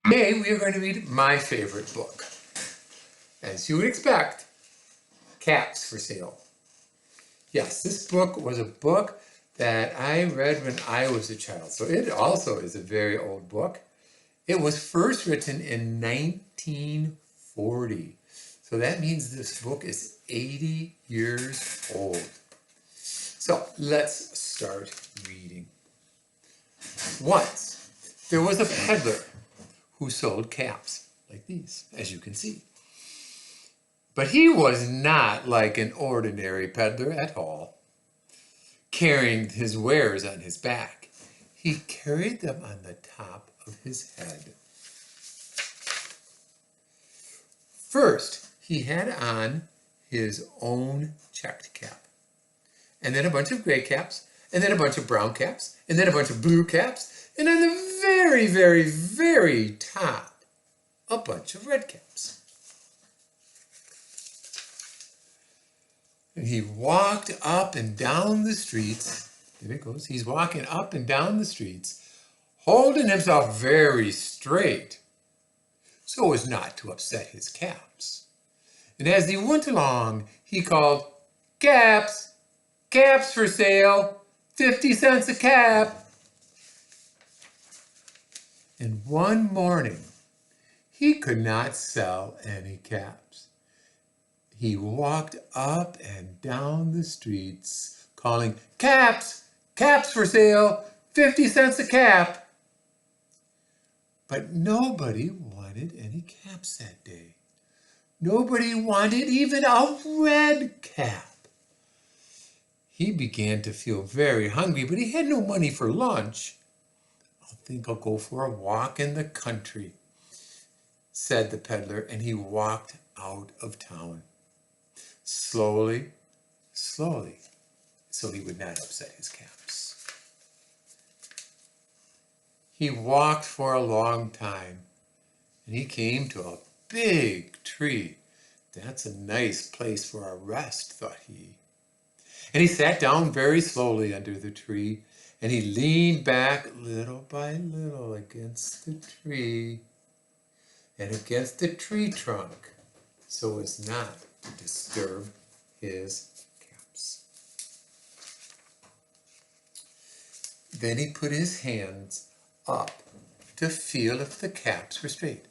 Today we are going to read my favorite book. As you would expect, Caps for Sale. Yes, this book was a book that I read when I was a child, so it also is a very old book. It was first written in 1940, so that means this book is 80 years old. So let's start reading. Once there was a peddler who sold caps like these, as you can see. But he was not like an ordinary peddler at all, carrying his wares on his back. He carried them on the top of his head. First, he had on his own checked cap, and then a bunch of gray caps, and then a bunch of brown caps, and then a bunch of blue caps, and on the very, very, very top, a bunch of red caps. And he walked up and down the streets. There it goes. He's walking up and down the streets, holding himself very straight so as not to upset his caps. And as he went along, he called, "Caps! Caps for sale! 50 cents a cap!" And one morning, he could not sell any caps. He walked up and down the streets, calling, "Caps! Caps for sale! 50 cents a cap!" But nobody wanted any caps that day. Nobody wanted even a red cap. He began to feel very hungry, but he had no money for lunch. "I think I'll go for a walk in the country," said the peddler, and he walked out of town. Slowly, slowly, so he would not upset his caps. He walked for a long time, and he came to a big tree. "That's a nice place for a rest," thought he. And he sat down very slowly under the tree, and he leaned back little by little against the tree and against the tree trunk so as not to disturb his caps. Then he put his hands up to feel if the caps were straight.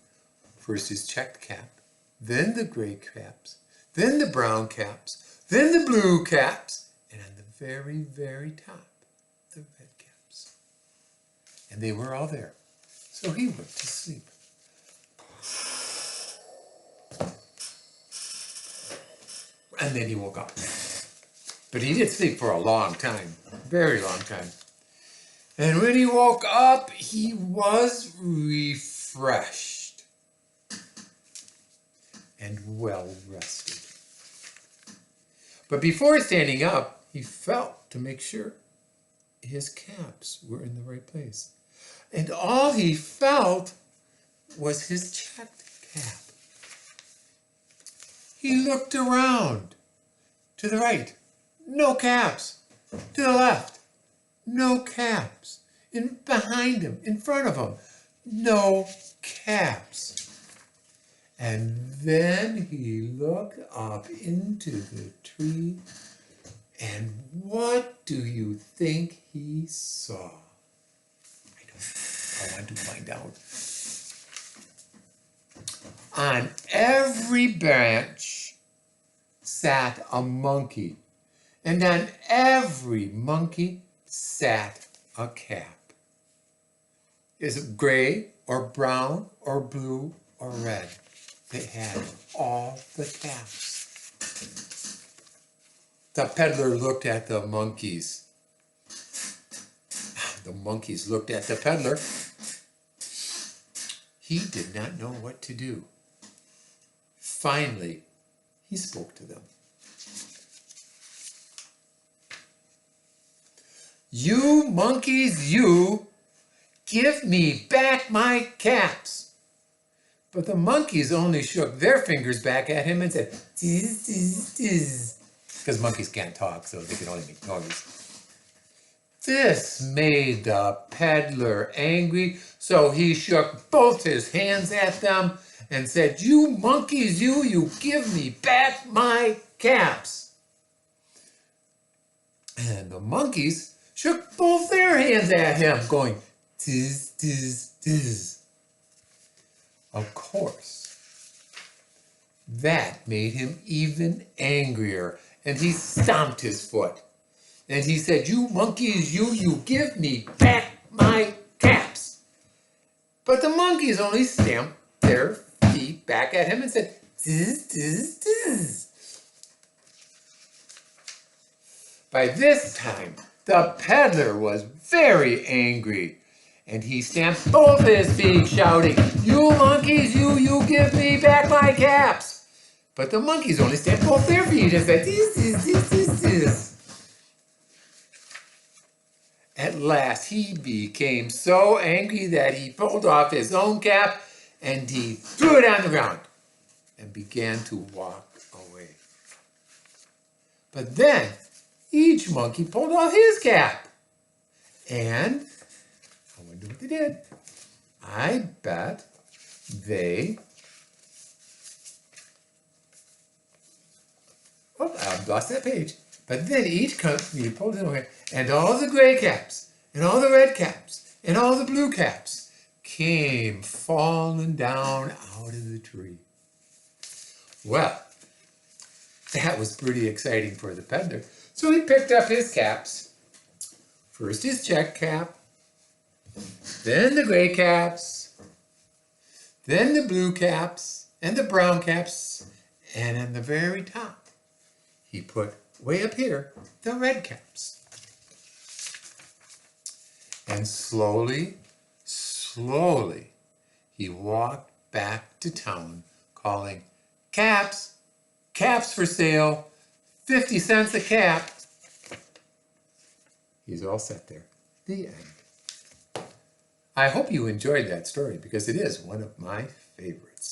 First his checked cap, then the gray caps, then the brown caps, then the blue caps, and on the very, very top, the red caps. And they were all there. So he went to sleep. And then he woke up. But he did sleep for a long time, very long time. And when he woke up, he was refreshed and well rested. But before standing up, he felt to make sure his caps were in the right place. And all he felt was his checked cap. He looked around. To the right, no caps. To the left, no caps. And behind him, in front of him, no caps. And then he looked up into the tree, and what do you think he saw? I want to find out. On every branch sat a monkey, and on every monkey sat a cap. Is it gray or brown or blue or red? They had all the caps. The peddler looked at the monkeys. The monkeys looked at the peddler. He did not know what to do. Finally, he spoke to them. "You monkeys, you, give me back my caps." But the monkeys only shook their fingers back at him and said, "Tiz, tiz, tiz." Because monkeys can't talk, so they can only make noise. This made the peddler angry, so he shook both his hands at them and said, "You monkeys, you give me back my caps." And the monkeys shook both their hands at him, going, "Tiz, tiz, tiz." Of course, that made him even angrier, and he stomped his foot. And he said, "You monkeys, you give me back my caps." But the monkeys only stamped their feet back at him and said, "Tiz, tiz, tiz." By this time, the peddler was very angry, and he stamped both his feet, shouting, "You monkeys, you give me back my caps." But the monkeys only stamped both their feet and said, "Tiz, tiz, tiz, tiz, tiz." At last, he became so angry that he pulled off his own cap and he threw it on the ground and began to walk away. But then, each monkey pulled off his cap. And I wonder what they did. I bet they... Oh, I lost that page. But then each company pulled it away, and all the gray caps, and all the red caps, and all the blue caps came falling down out of the tree. Well, that was pretty exciting for the peddler. So he picked up his caps. First his check cap, then the gray caps, then the blue caps, and the brown caps, and at the very top, he put way up here the red caps. And slowly, slowly, he walked back to town calling, "Caps, caps for sale, 50 cents a cap." He's all set there. The end. I hope you enjoyed that story because it is one of my favorites.